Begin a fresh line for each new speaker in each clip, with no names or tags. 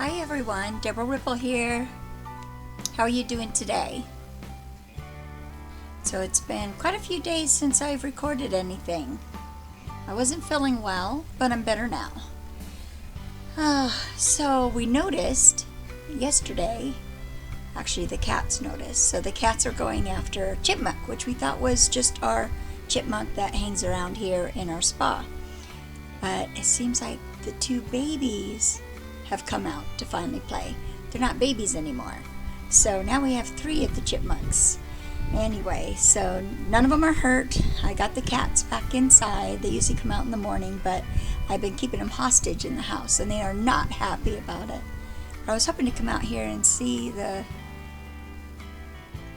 Hi everyone, Deborah Ripple here. How are you doing today? So it's been quite a few days since I've recorded anything. I wasn't feeling well, but I'm better now. So we noticed yesterday, actually the cats noticed, so the cats are going after chipmunk, which we thought was just our chipmunk that hangs around here in our spa. But it seems like the two babies have come out to finally play. They're not babies anymore. So now we have 3 of the chipmunks. Anyway, so none of them are hurt. I got the cats back inside. They usually come out in the morning, but I've been keeping them hostage in the house, and they are not happy about it. But I was hoping to come out here and see the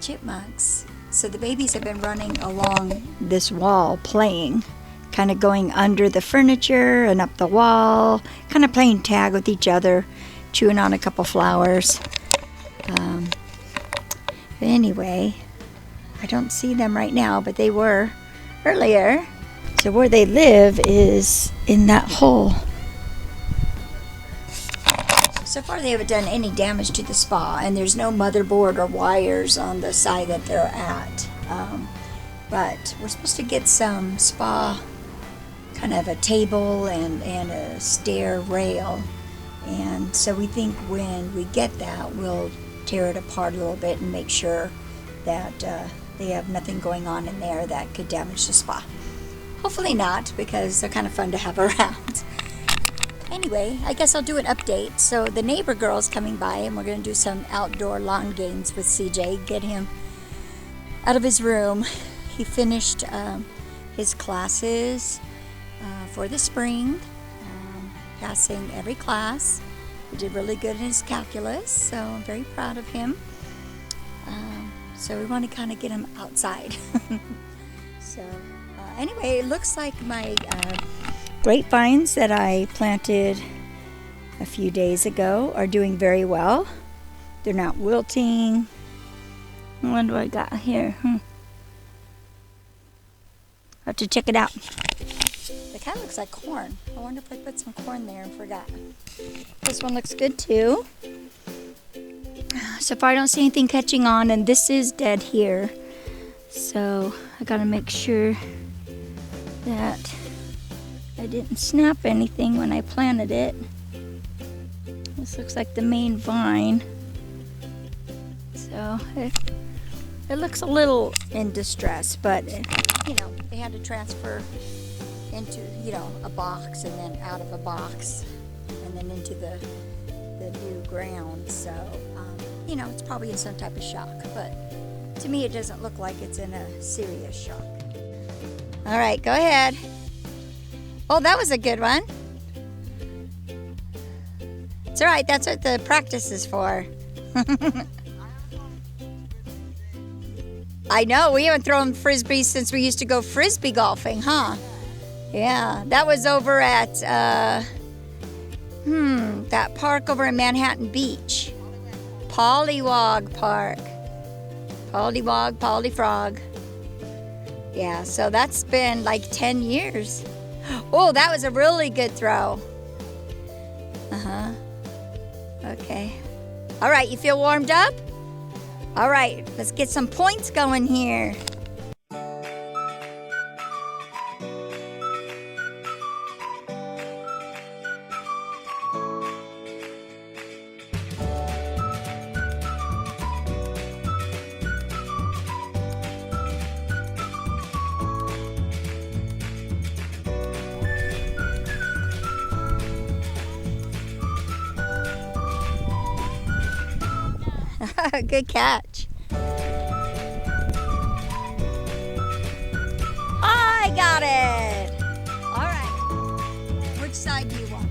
chipmunks. So the babies have been running along this wall playing, kind of going under the furniture and up the wall, kind of playing tag with each other, chewing on a couple flowers. But anyway, I don't see them right now, but they were earlier. So where they live is in that hole. So far they haven't done any damage to the spa, and there's no motherboard or wires on the side that they're at. But we're supposed to get some spa kind of a table and a stair rail, and so we think when we get that we'll tear it apart a little bit and make sure that they have nothing going on in there that could damage the spa. Hopefully not, because they're kind of fun to have around. Anyway, I guess I'll do an update. So the neighbor girl's coming by, and we're going to do some outdoor lawn games with CJ, get him out of his room. He finished his classes for the spring, passing every class. He did really good in his calculus, so I'm very proud of him. So we want to kind of get him outside. So anyway, it looks like my grapevines that I planted a few days ago are doing very well. They're not wilting. What do I got here? I have to check it out. It kind of looks like corn. I wonder if I put some corn there and forgot. This one looks good too. So far I don't see anything catching on, and this is dead here. So I gotta make sure that I didn't snap anything when I planted it. This looks like the main vine. So it looks a little in distress, but you know, they had to transfer into, you know, a box, and then out of a box, and then into the new ground. So you know, it's probably in some type of shock, but to me it doesn't look like it's in a serious shock. All right, go ahead. Oh, that was a good one. It's all right, that's what the practice is for. I know, we haven't thrown frisbees since we used to go frisbee golfing, huh? Yeah, that was over at that park over in Manhattan Beach. Pollywog Park. Pollywog, Polyfrog. Yeah, so that's been like 10 years. Oh, that was a really good throw. Okay. All right, you feel warmed up? All right, let's get some points going here. Good catch. I got it. All right. Which side do you want?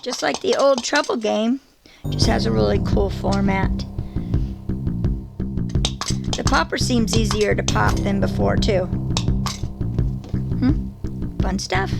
Just like the old Trouble game, just has a really cool format. The popper seems easier to pop than before too. Fun stuff.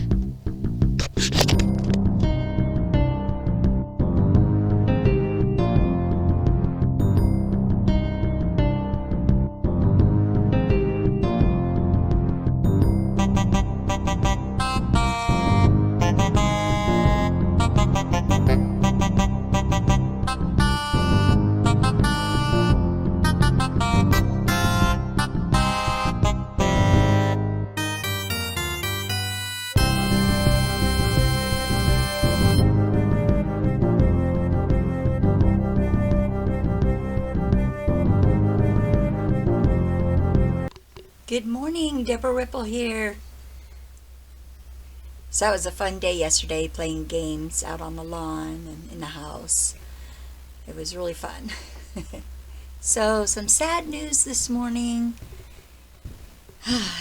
Good morning, Deborah Ripple here. So it was a fun day yesterday playing games out on the lawn and in the house. It was really fun. So some sad news this morning.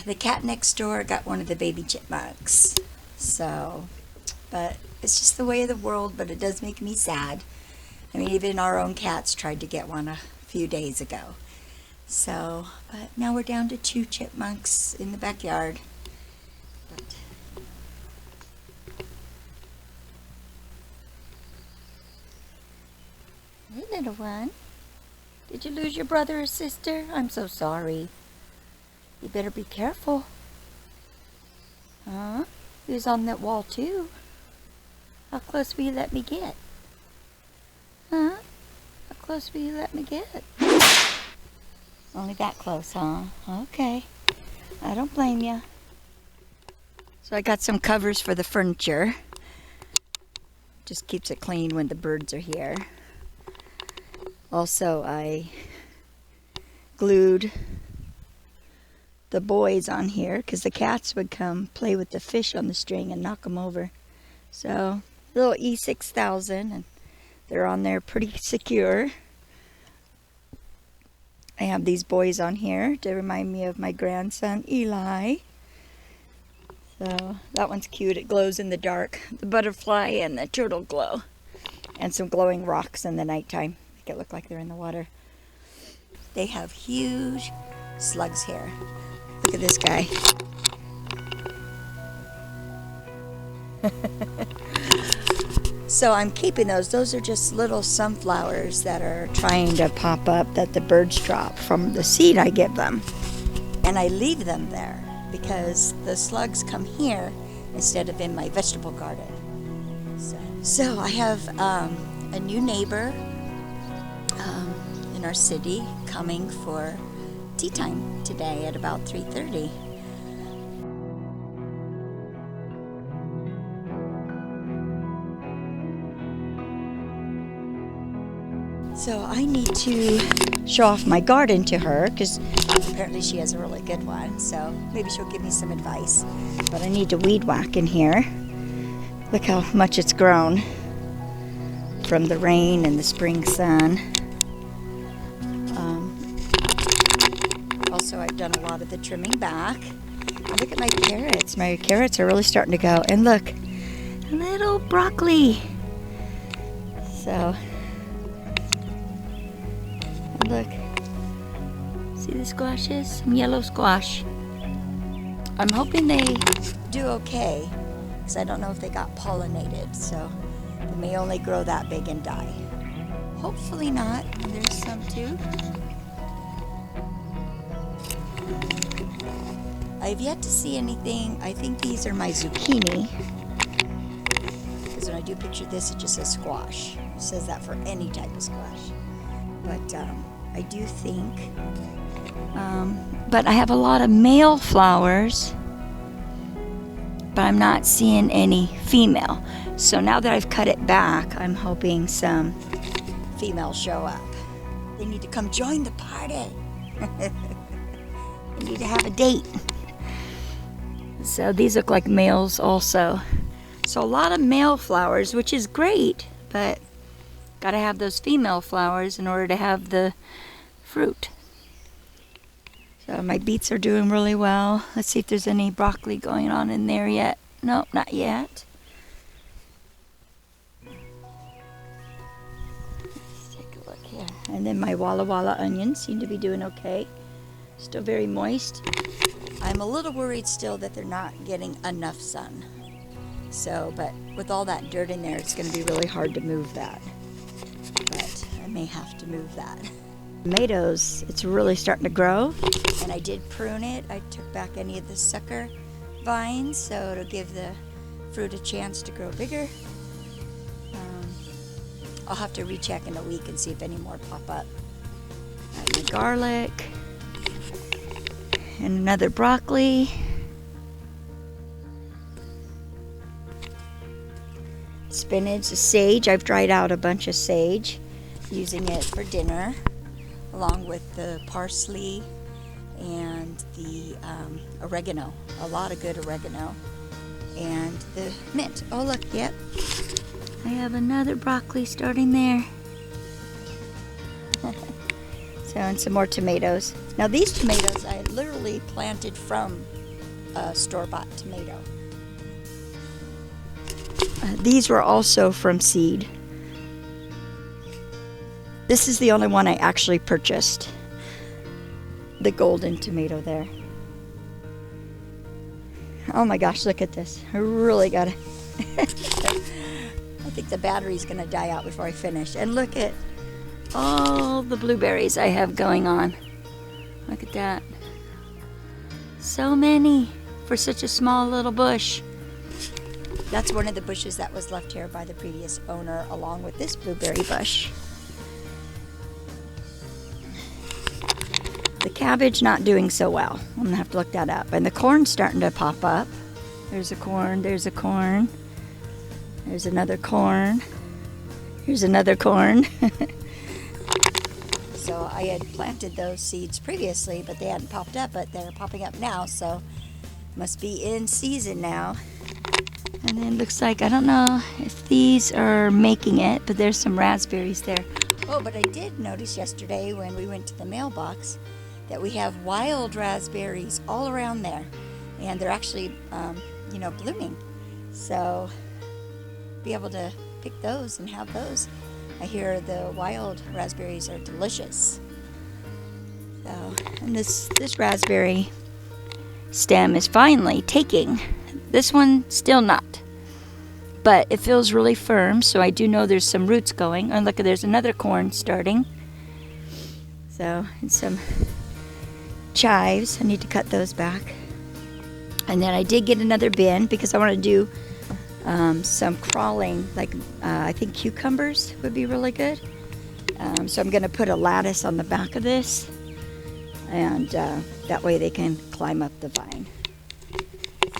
The cat next door got one of the baby chipmunks. But it's just the way of the world, but it does make me sad. I mean, even our own cats tried to get one a few days ago. So, but now we're down to 2 chipmunks in the backyard. Hey, little one. Did you lose your brother or sister? I'm so sorry. You better be careful. Huh? He was on that wall too. How close will you let me get? Huh? How close will you let me get? Only that close, huh? Okay. I don't blame you. So I got some covers for the furniture. Just keeps it clean when the birds are here. Also, I glued the buoys on here because the cats would come play with the fish on the string and knock them over. So, little E6000, and they're on there pretty secure. I have these buoys on here to remind me of my grandson, Eli. So that one's cute. It glows in the dark. The butterfly and the turtle glow. And some glowing rocks in the nighttime. Make it look like they're in the water. They have huge slugs here. Look at this guy. So I'm keeping those. Those are just little sunflowers that are trying to pop up that the birds drop from the seed I give them. And I leave them there because the slugs come here instead of in my vegetable garden. So I have a new neighbor in our city coming for tea time today at about 3:30. So I need to show off my garden to her because apparently she has a really good one. So maybe she'll give me some advice. But I need to weed whack in here. Look how much it's grown from the rain and the spring sun. Also, I've done a lot of the trimming back. And look at my carrots. My carrots are really starting to go. And look, a little broccoli. So... look, see the squashes? Some yellow squash. I'm hoping they do okay because I don't know if they got pollinated, so they may only grow that big and die. Hopefully not. There's some too. I've yet to see anything. I think these are my zucchini because when I do picture this, it just says squash. It says that for any type of squash. But I do think, but I have a lot of male flowers, but I'm not seeing any female. So now that I've cut it back, I'm hoping some females show up. They need to come join the party. They need to have a date. So these look like males also. So a lot of male flowers, which is great, but gotta have those female flowers in order to have the fruit. So my beets are doing really well. Let's see if there's any broccoli going on in there yet. Nope, not yet. And then my Walla Walla onions seem to be doing okay. Still very moist. I'm a little worried still that they're not getting enough sun. So, but with all that dirt in there, it's going to be really hard to move that. But I may have to move that. Tomatoes, it's really starting to grow. And I did prune it. I took back any of the sucker vines, so it'll give the fruit a chance to grow bigger. I'll have to recheck in a week and see if any more pop up. My garlic. And another broccoli. Spinach, sage. I've dried out a bunch of sage, using it for dinner, along with the parsley and the oregano. A lot of good oregano. And the mint. Oh look, yep. I have another broccoli starting there. So, and some more tomatoes. Now these tomatoes I literally planted from a store-bought tomato. These were also from seed. This is the only one I actually purchased. The golden tomato there. Oh my gosh, look at this. I really gotta... I think the battery's gonna die out before I finish. And look at all the blueberries I have going on. Look at that. So many for such a small little bush. That's one of the bushes that was left here by the previous owner, along with this blueberry bush. The cabbage not doing so well. I'm gonna have to look that up. And the corn's starting to pop up. There's a corn, there's a corn. There's another corn. Here's another corn. So I had planted those seeds previously, but they hadn't popped up, but they're popping up now, so must be in season now. And then it looks like, I don't know if these are making it, but there's some raspberries there. Oh, but I did notice yesterday when we went to the mailbox that we have wild raspberries all around there. And they're actually, blooming. So, be able to pick those and have those. I hear the wild raspberries are delicious. So, and this raspberry stem is finally taking. This one still not. But it feels really firm, so I do know there's some roots going. And look, there's another corn starting. So, and some chives. I need to cut those back. And then I did get another bin because I want to do some crawling, like I think cucumbers would be really good. So I'm going to put a lattice on the back of this, and that way they can climb up the vine.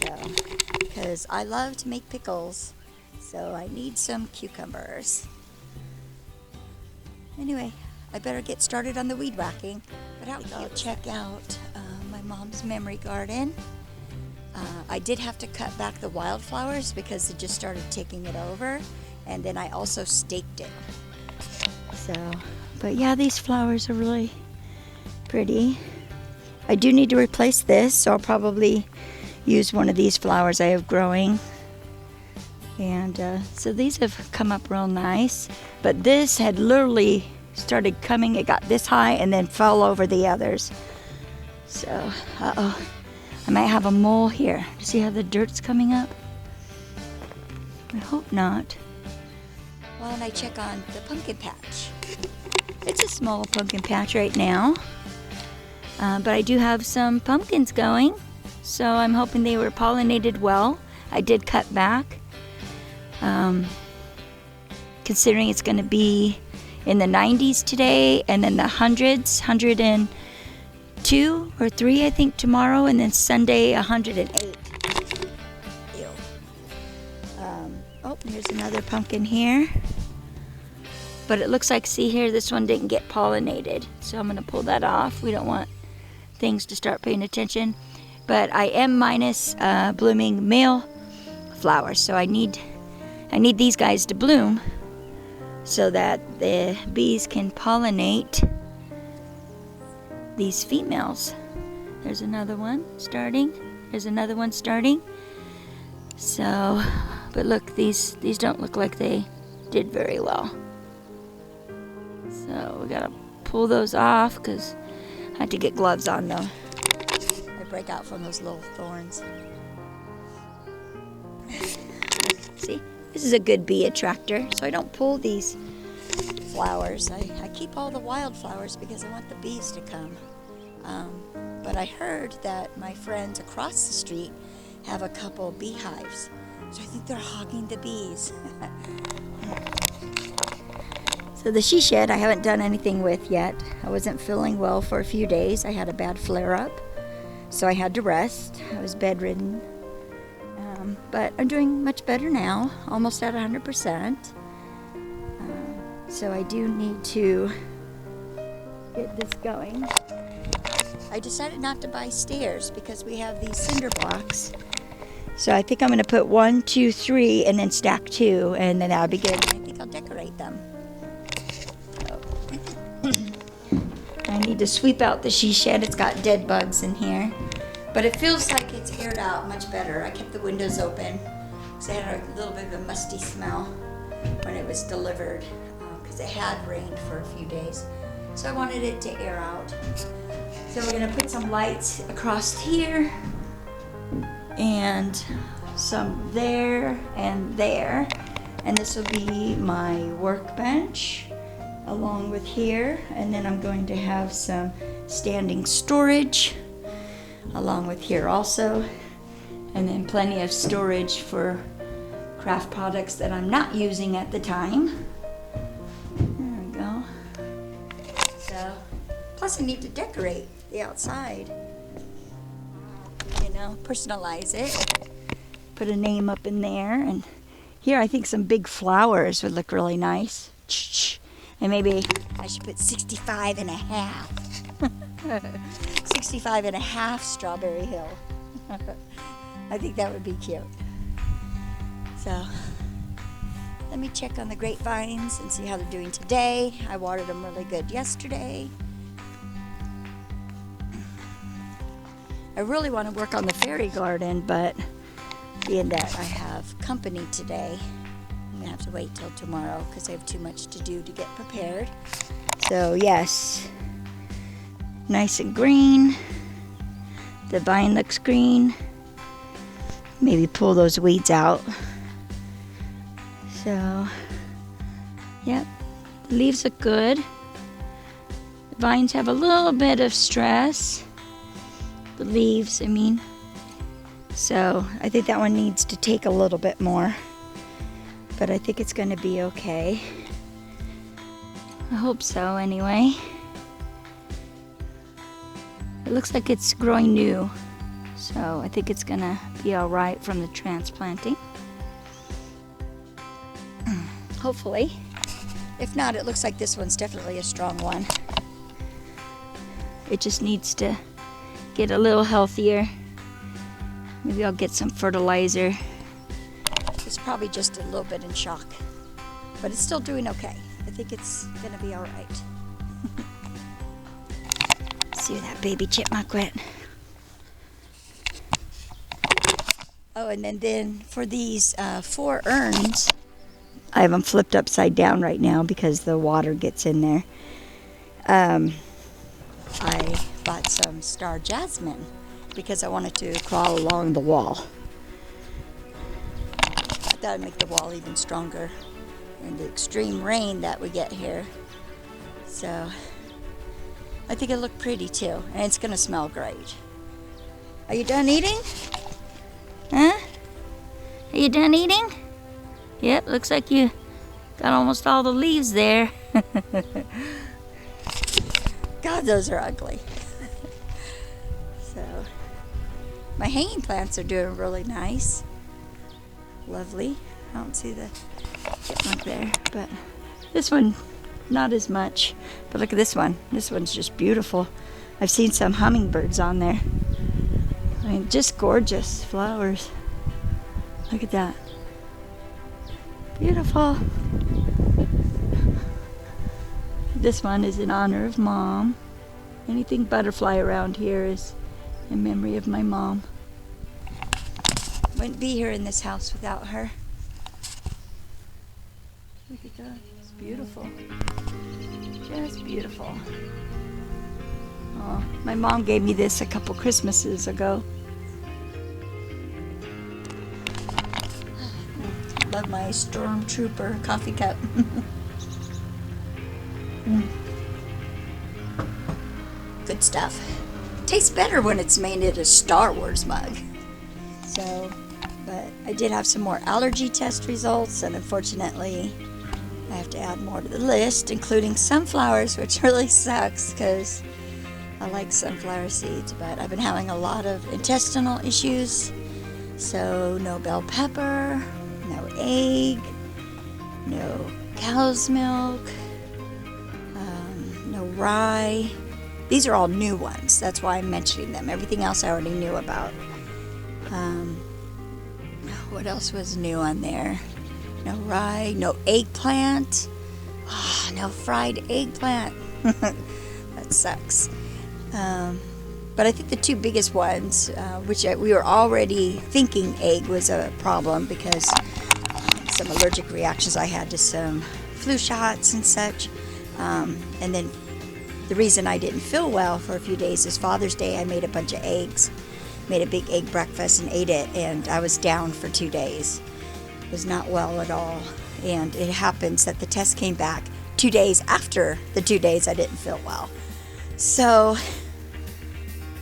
So, because I love to make pickles, so I need some cucumbers. Anyway, I better get started on the weed whacking. But I'll check out my mom's memory garden. I did have to cut back the wildflowers because it just started taking it over, and then I also staked it. So, but yeah, these flowers are really pretty. I do need to replace this, so I'll probably use one of these flowers I have growing. And so these have come up real nice, but this had literally started coming. It got this high and then fell over the others. So, I might have a mole here. See how the dirt's coming up? I hope not. Well, and I check on the pumpkin patch. It's a small pumpkin patch right now. But I do have some pumpkins going. So I'm hoping they were pollinated well. I did cut back. Considering it's going to be in the 90s today, and then the hundreds, 102 or 3 I think tomorrow, and then Sunday 108. Ew. Oh, here's another pumpkin here. But it looks like, see here, this one didn't get pollinated. So I'm going to pull that off. We don't want things to start paying attention. But I am minus blooming male flowers. So I need these guys to bloom so that the bees can pollinate these females. There's another one starting. There's another one starting. So, but look, these don't look like they did very well. So we gotta pull those off because I had to get gloves on though. They break out from those little thorns. See, this is a good bee attractor, so I don't pull these flowers. I keep all the wildflowers because I want the bees to come. But I heard that my friends across the street have a couple beehives, so I think they're hogging the bees. So the she shed I haven't done anything with yet. I wasn't feeling well for a few days. I had a bad flare-up, so I had to rest. I was bedridden. But I'm doing much better now, almost at 100%. So I do need to get this going. I decided not to buy stairs because we have these cinder blocks. So I think I'm going to put 1, 2, 3 and then stack 2, and then that'll be good. I think I'll decorate them. So. I need to sweep out the she shed. It's got dead bugs in here. But it feels like it's aired out much better. I kept the windows open because it had a little bit of a musty smell when it was delivered because it had rained for a few days. So I wanted it to air out. So we're gonna put some lights across here and some there and there. And this will be my workbench along with here. And then I'm going to have some standing storage along with here also, and then plenty of storage for craft products that I'm not using at the time. There we go. So, plus I need to decorate the outside. You know, personalize it. Put a name up in there, and here I think some big flowers would look really nice. And maybe I should put 65 and a half. 65 and a half Strawberry Hill. I think that would be cute. So let me check on the grapevines and see how they're doing today. I watered them really good yesterday. I really want to work on the fairy garden, but being that I have company today, I'm gonna have to wait till tomorrow because I have too much to do to get prepared. So yes, nice and green. The vine looks green. Maybe pull those weeds out. So, yep, the leaves look good. The vines have a little bit of stress. The leaves, I mean. So, I think that one needs to take a little bit more. But I think it's going to be okay. I hope so, anyway. It looks like it's growing new, so I think it's gonna be all right from the transplanting. Hopefully. If not, it looks like this one's definitely a strong one. It just needs to get a little healthier. Maybe I'll get some fertilizer. It's probably just a little bit in shock, but it's still doing okay. I think it's gonna be all right. See where that baby chipmunk went. Oh, and then for these 4 urns, I have them flipped upside down right now because the water gets in there. I bought some star jasmine because I wanted to crawl along the wall. I thought I'd make the wall even stronger in the extreme rain that we get here. So I think it looked pretty too, and it's gonna smell great. Are you done eating? Huh? Are you done eating? Yep, looks like you got almost all the leaves there. God, those are ugly. So, my hanging plants are doing really nice. Lovely. I don't see the chipmunk there, but this one, not as much. But look at this one. This one's just beautiful. I've seen some hummingbirds on there. I mean, just gorgeous flowers. Look at that. Beautiful. This one is in honor of Mom. Anything butterfly around here is in memory of my mom. Wouldn't be here in this house without her. Look at that. It's beautiful. Just beautiful. Oh, my mom gave me this a couple Christmases ago. Love my Stormtrooper coffee cup. Good stuff. Tastes better when it's made in a Star Wars mug. So, but I did have some more allergy test results, and unfortunately I have to add more to the list, including sunflowers, which really sucks because I like sunflower seeds, but I've been having a lot of intestinal issues. So no bell pepper, no egg, no cow's milk, no rye. These are all new ones. That's why I'm mentioning them. Everything else I already knew about. What else was new on there? No rye, no eggplant. Oh, no fried eggplant. That sucks. But I think the two biggest ones, we were already thinking egg was a problem because some allergic reactions I had to some flu shots and such. And then the reason I didn't feel well for a few days is Father's Day. I made a bunch of eggs, made a big egg breakfast and ate it, and I was down for 2 days. Was not well at all. And it happens that the test came back 2 days after the 2 days I didn't feel well. So,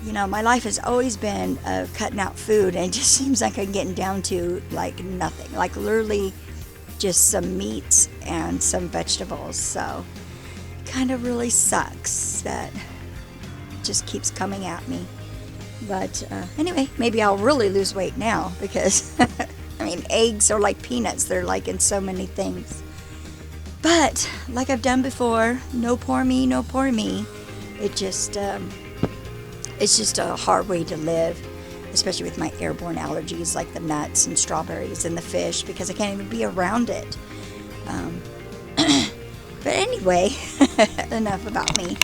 you know, my life has always been cutting out food, and it just seems like I'm getting down to like nothing, like literally just some meats and some vegetables. So it kind of really sucks that it just keeps coming at me. But anyway, maybe I'll really lose weight now because I mean, eggs are like peanuts. They're like in so many things. But like I've done before, no poor me, no poor me. It just, it's just a hard way to live, especially with my airborne allergies like the nuts and strawberries and the fish, because I can't even be around it. But anyway, enough about me.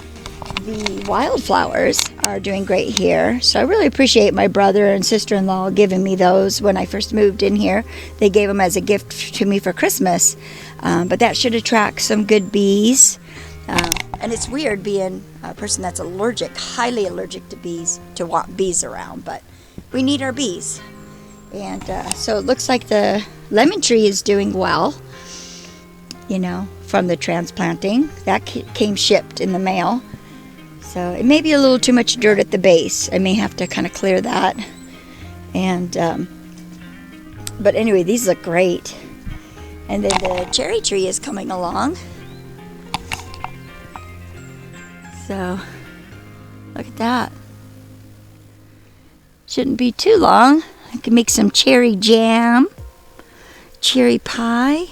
The wildflowers are doing great here, so I really appreciate my brother and sister-in-law giving me those when I first moved in here. They gave them as a gift to me for Christmas, but that should attract some good bees. And it's weird being a person that's allergic, highly allergic to bees, to want bees around, but we need our bees. And so it looks like the lemon tree is doing well, you know, from the transplanting. That came shipped in the mail. So it may be a little too much dirt at the base. I may have to kind of clear that. And but anyway, these look great. And then the cherry tree is coming along. So look at that. Shouldn't be too long. I can make some cherry jam, cherry pie.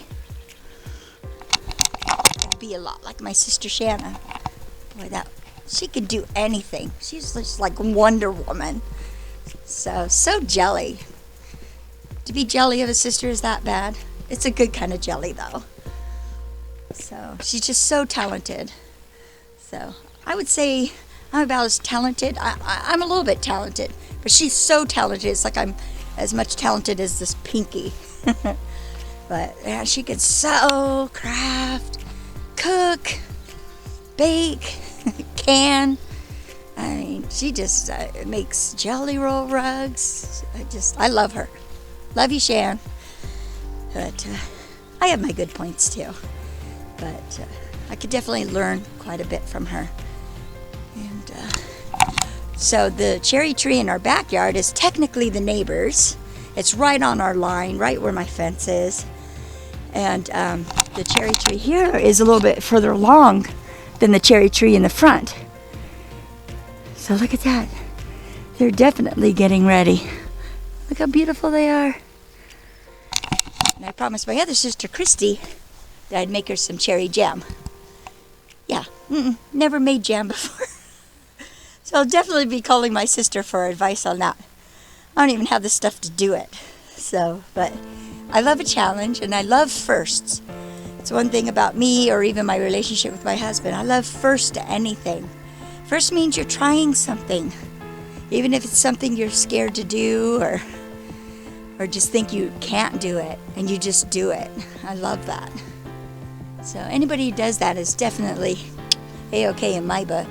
It'd be a lot like my sister Shanna. Boy, she could do anything. She's just like Wonder Woman. So jelly. To be jelly of a sister is that bad? It's a good kind of jelly though. So she's just so talented. So I would say I'm about as talented. I'm a little bit talented, but she's so talented. It's like I'm as much talented as this Pinky. But yeah, she could sew, craft, cook, bake, can. I mean, she just makes jelly roll rugs. I love her. Love you, Shan. But I have my good points too. But I could definitely learn quite a bit from her. And so the cherry tree in our backyard is technically the neighbor's. It's right on our line, right where my fence is. And the cherry tree here is a little bit further along than the cherry tree in the front. So look at that. They're definitely getting ready. Look how beautiful they are. And I promised my other sister, Christy, that I'd make her some cherry jam. Yeah, never made jam before. So I'll definitely be calling my sister for advice on that. I don't even have the stuff to do it. So, but I love a challenge and I love firsts. It's one thing about me or even my relationship with my husband. I love first to anything. First means you're trying something. Even if it's something you're scared to do or just think you can't do it and you just do it. I love that. So anybody who does that is definitely A-okay in my book.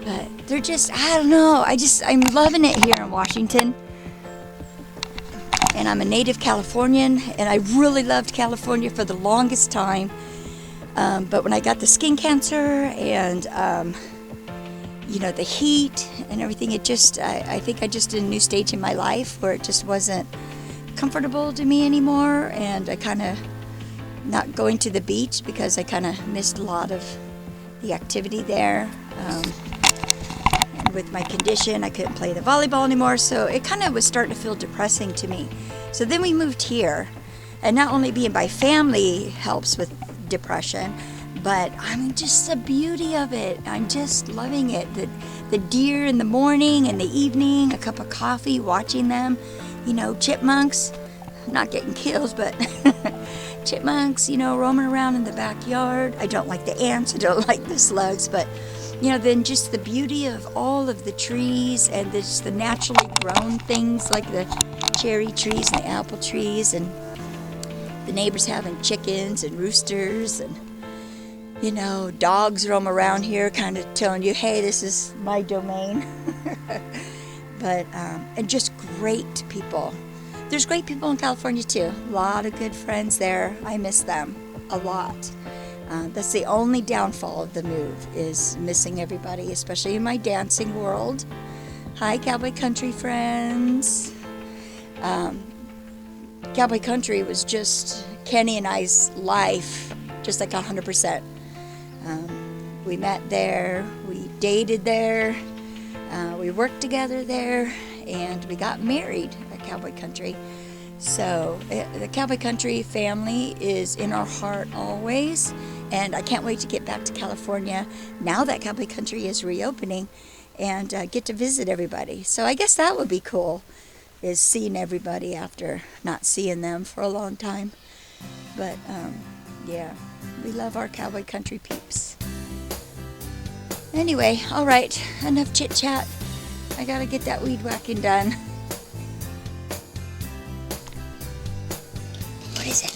But they're just, I don't know, I'm loving it here in Washington. And I'm a native Californian, and I really loved California for the longest time. But when I got the skin cancer and, the heat and everything, I think I just did a new stage in my life where it just wasn't comfortable to me anymore. And I kind of not going to the beach because I kind of missed a lot of the activity there. And with my condition, I couldn't play the volleyball anymore. So it kind of was starting to feel depressing to me. So then we moved here. And not only being by family helps with depression, but just the beauty of it. I'm just loving it. The deer in the morning and the evening, a cup of coffee, watching them, chipmunks, not getting killed, but chipmunks, roaming around in the backyard. I don't like the ants, I don't like the slugs, but then just the beauty of all of the trees and just the naturally grown things like the cherry trees and the apple trees, and the neighbors having chickens and roosters, and dogs roam around here kind of telling you, hey, this is my domain. But and just great people. There's great people in California too. A lot of good friends there. I miss them a lot. That's the only downfall of the move, is missing everybody, especially in my dancing world. Hi, Cowboy Country friends. Cowboy Country was just Kenny and I's life, just like 100%. We met there, we dated there, we worked together there, and we got married at Cowboy Country. So the Cowboy Country family is in our heart always, and I can't wait to get back to California now that Cowboy Country is reopening and get to visit everybody. So I guess that would be cool, is seeing everybody after not seeing them for a long time. But yeah, we love our Cowboy Country peeps. Anyway, all right, enough chit chat. I gotta get that weed whacking done. What is it?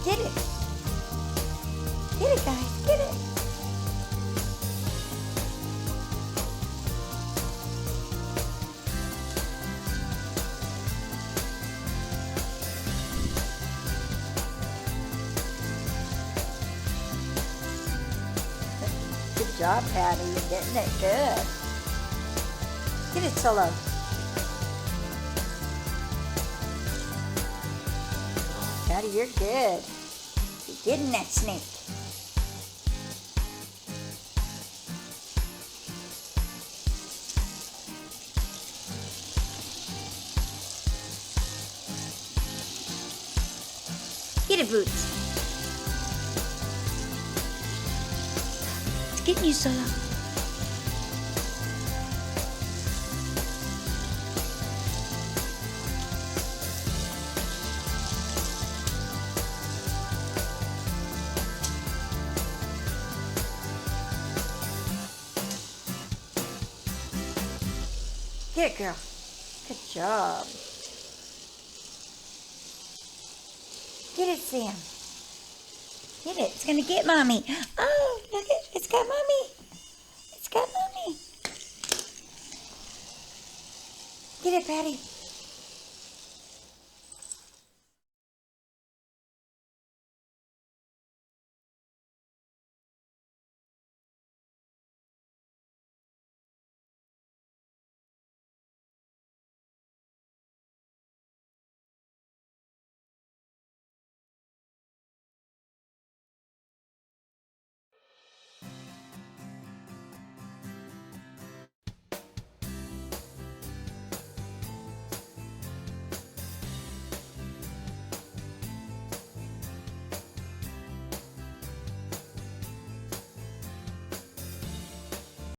Get it. Get it, guys. Get it. Good job, Patty. You're getting it good. Get it, Solo. Patty, you're good. You're getting that snake. Get it, Boots. It's getting you, Solo. Get it, girl. Good job. Get it, Sam. Get it. It's gonna get mommy. Oh, look it. It's got mommy. It's got mommy. Get it, Patty.